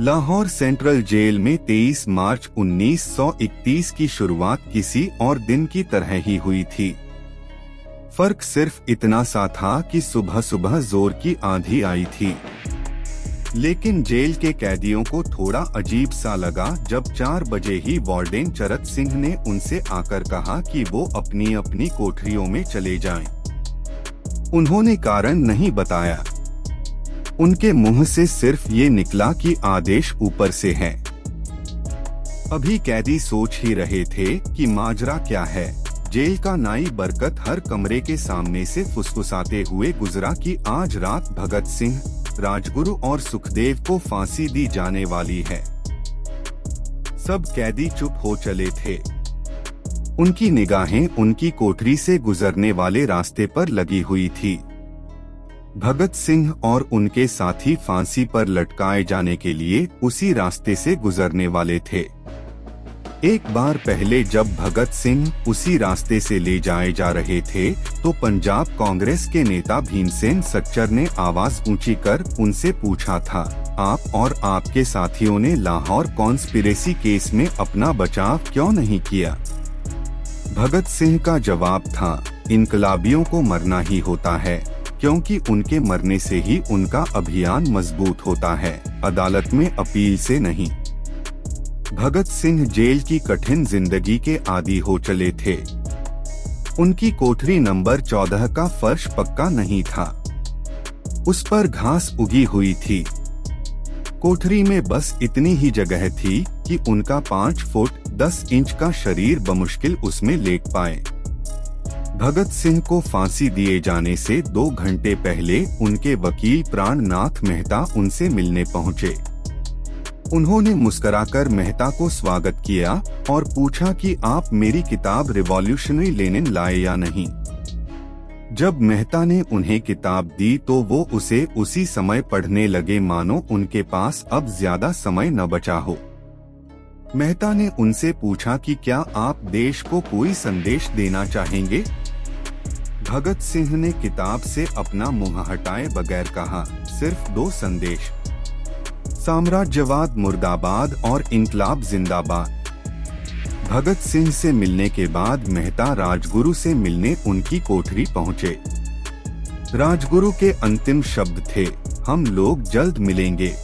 Lahore central jail में 23 मार्च 1931 की शुरुआत किसी और दिन की तरह ही हुई थी। फर्क सिर्फ इतना सा था कि सुबह सुबह जोर की आंधी आई थी। लेकिन जेल के कैदियों को थोड़ा अजीब सा लगा जब 4 बजे ही वार्डन चरत सिंह ने उनसे आकर कहा कि वो अपनी अपनी कोठरियों में चले जाएं। उन्होंने कारण नहीं बताया। उनके मुंह से सिर्फ ये निकला कि आदेश ऊपर से है। अभी कैदी सोच ही रहे थे कि माजरा क्या है। जेल का नाई बरकत हर कमरे के सामने से फुसफुसाते हुए गुजरा कि आज रात भगत सिंह, राजगुरु और सुखदेव को फांसी दी जाने वाली है। सब कैदी चुप हो चले थे। उनकी निगाहें उनकी कोठरी से गुजरने वाले रास्ते पर लगी हुई थी। भगत सिंह और उनके साथी फांसी पर लटकाए जाने के लिए उसी रास्ते से गुजरने वाले थे। एक बार पहले जब भगत सिंह उसी रास्ते से ले जाए जा रहे थे तो पंजाब कांग्रेस के नेता भीमसेन सच्चर ने आवाज ऊंची कर उनसे पूछा था, आप और आपके साथियों ने लाहौर कॉन्स्पिरेसी केस में अपना बचाव क्यों नहीं किया? भगत सिंह का जवाब था, इनकलाबियों को मरना ही होता है, क्योंकि उनके मरने से ही उनका अभियान मजबूत होता है, अदालत में अपील से नहीं। भगत सिंह जेल की कठिन जिंदगी के आदी हो चले थे। उनकी कोठरी नंबर 14 का फर्श पक्का नहीं था। उस पर घास उगी हुई थी। कोठरी में बस इतनी ही जगह थी कि उनका 5 फुट 10 इंच का शरीर बमुश्किल उसमें लेट पाए। भगत सिंह को फांसी दिए जाने से 2 घंटे पहले उनके वकील प्राणनाथ मेहता उनसे मिलने पहुंचे। उन्होंने मुस्कुराकर मेहता को स्वागत किया और पूछा कि आप मेरी किताब रिवॉल्यूशनरी लेनिन लाए या नहीं। जब मेहता ने उन्हें किताब दी तो वो उसे उसी समय पढ़ने लगे मानो उनके पास अब ज्यादा समय न बचा हो। मेहता ने उनसे पूछा कि क्या आप देश को कोई संदेश देना चाहेंगे? भगत सिंह ने किताब से अपना मुंह हटाए बगैर कहा, सिर्फ 2 संदेश, साम्राज्यवाद मुर्दाबाद और इनकलाब जिंदाबाद। भगत सिंह से मिलने के बाद मेहता राजगुरु से मिलने उनकी कोठरी पहुंचे। राजगुरु के अंतिम शब्द थे, हम लोग जल्द मिलेंगे।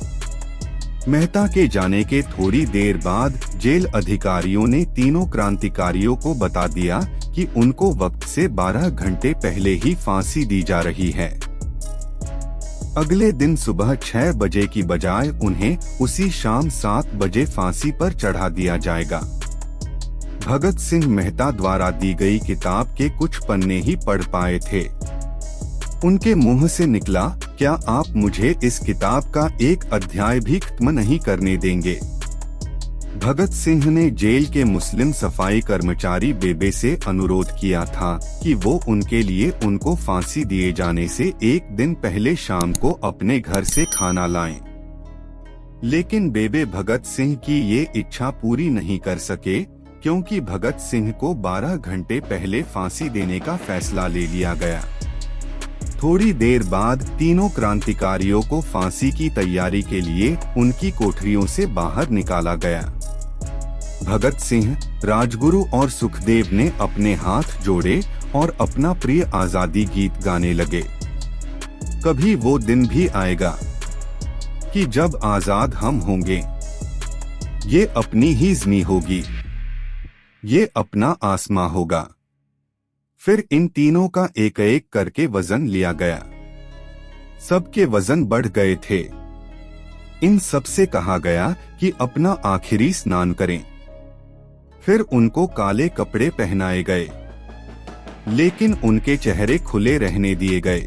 मेहता के जाने के थोड़ी देर बाद जेल अधिकारियों ने तीनों क्रांतिकारियों को बता दिया कि उनको वक्त से 12 घंटे पहले ही फांसी दी जा रही है। अगले दिन सुबह 6 बजे की बजाय उन्हें उसी शाम 7 बजे फांसी पर चढ़ा दिया जाएगा। भगत सिंह मेहता द्वारा दी गई किताब के कुछ पन्ने ही पढ़ पाए थे। उनके मुंह से निकला, क्या आप मुझे इस किताब का एक अध्याय भी खत्म नहीं करने देंगे? भगत सिंह ने जेल के मुस्लिम सफाई कर्मचारी बेबे से अनुरोध किया था कि वो उनके लिए उनको फांसी दिए जाने से 1 दिन पहले शाम को अपने घर से खाना लाएं। लेकिन बेबे भगत सिंह की ये इच्छा पूरी नहीं कर सके, क्योंकि भगत सिंह को 12 घंटे पहले फांसी देने का फैसला ले लिया गया। थोड़ी देर बाद तीनों क्रांतिकारियों को फांसी की तैयारी के लिए उनकी कोठरियों से बाहर निकाला गया। भगत सिंह, राजगुरु और सुखदेव ने अपने हाथ जोड़े और अपना प्रिय आजादी गीत गाने लगे। कभी वो दिन भी आएगा कि जब आजाद हम होंगे, ये अपनी ही ज़मीं होगी, ये अपना आसमां होगा। फिर इन तीनों का एक एक करके वजन लिया गया। सबके वजन बढ़ गए थे। इन सबसे कहा गया कि अपना आखिरी स्नान करें। फिर उनको काले कपड़े पहनाए गए, लेकिन उनके चेहरे खुले रहने दिए गए।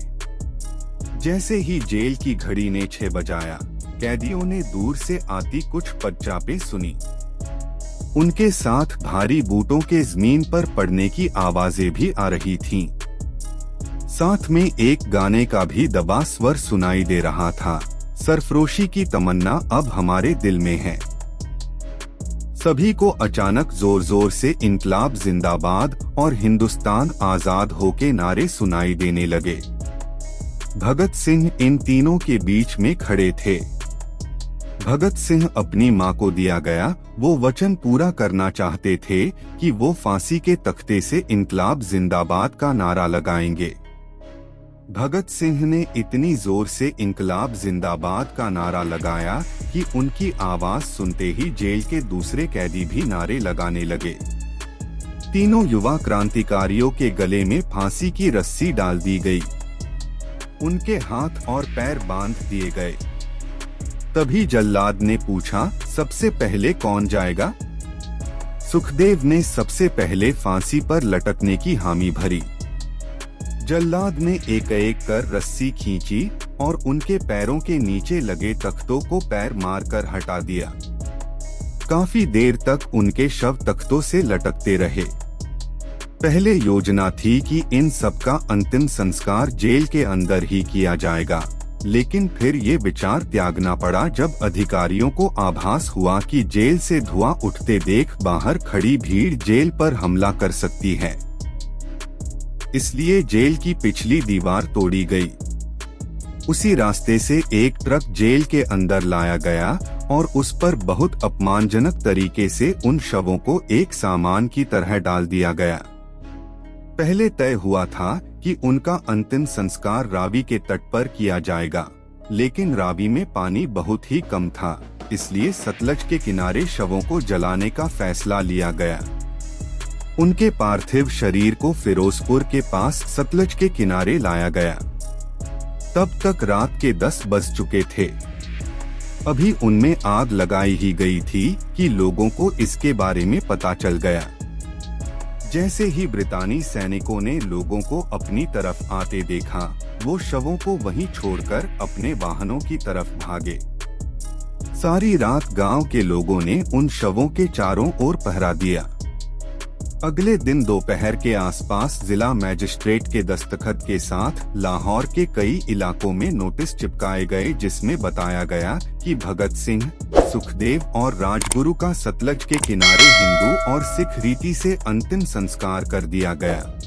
जैसे ही जेल की घड़ी ने 6 बजाया, कैदियों ने दूर से आती कुछ पदचापें सुनी। उनके साथ भारी बूटों के जमीन पर पड़ने की आवाजें भी आ रही थीं। साथ में एक गाने का भी दबा स्वर सुनाई दे रहा था, सरफरोशी की तमन्ना अब हमारे दिल में है। सभी को अचानक जोर जोर से इनकलाब जिंदाबाद और हिंदुस्तान आजाद हो के नारे सुनाई देने लगे। भगत सिंह इन तीनों के बीच में खड़े थे। भगत सिंह अपनी मां को दिया गया वो वचन पूरा करना चाहते थे कि वो फांसी के तख्ते से इनकलाब जिंदाबाद का नारा लगाएंगे। भगत सिंह ने इतनी जोर से इनकलाब जिंदाबाद का नारा लगाया कि उनकी आवाज सुनते ही जेल के दूसरे कैदी भी नारे लगाने लगे। तीनों युवा क्रांतिकारियों के गले में फांसी की रस्सी डाल दी गई, उनके हाथ और पैर बांध दिए गए। तभी जल्लाद ने पूछा, सबसे पहले कौन जाएगा? सुखदेव ने सबसे पहले फांसी पर लटकने की हामी भरी। जल्लाद ने एक एक कर रस्सी खींची और उनके पैरों के नीचे लगे तख्तों को पैर मारकर हटा दिया। काफी देर तक उनके शव तख्तों से लटकते रहे। पहले योजना थी कि इन सबका अंतिम संस्कार जेल के अंदर ही किया जाएगा, लेकिन फिर ये विचार त्यागना पड़ा जब अधिकारियों को आभास हुआ कि जेल से धुआं उठते देख बाहर खड़ी भीड़ जेल पर हमला कर सकती है। इसलिए जेल की पिछली दीवार तोड़ी गई। उसी रास्ते से एक ट्रक जेल के अंदर लाया गया और उस पर बहुत अपमानजनक तरीके से उन शवों को एक सामान की तरह डाल दिया गया। पहले तय हुआ था कि उनका अंतिम संस्कार रावी के तट पर किया जाएगा, लेकिन रावी में पानी बहुत ही कम था, इसलिए सतलज के किनारे शवों को जलाने का फैसला लिया गया। उनके पार्थिव शरीर को फिरोजपुर के पास सतलज के किनारे लाया गया। तब तक रात के 10 बज चुके थे। अभी उनमें आग लगाई ही गई थी कि लोगों को इसके बारे में पता चल गया। जैसे ही ब्रितानी सैनिकों ने लोगों को अपनी तरफ आते देखा, वो शवों को वहीं छोड़कर अपने वाहनों की तरफ भागे। सारी रात गांव के लोगों ने उन शवों के चारों ओर पहरा दिया। अगले दिन दोपहर के आसपास जिला मजिस्ट्रेट के दस्तखत के साथ लाहौर के कई इलाकों में नोटिस चिपकाए गए, जिसमें बताया गया कि भगत सिंह, सुखदेव और राजगुरु का सतलज के किनारे हिंदू और सिख रीति से अंतिम संस्कार कर दिया गया।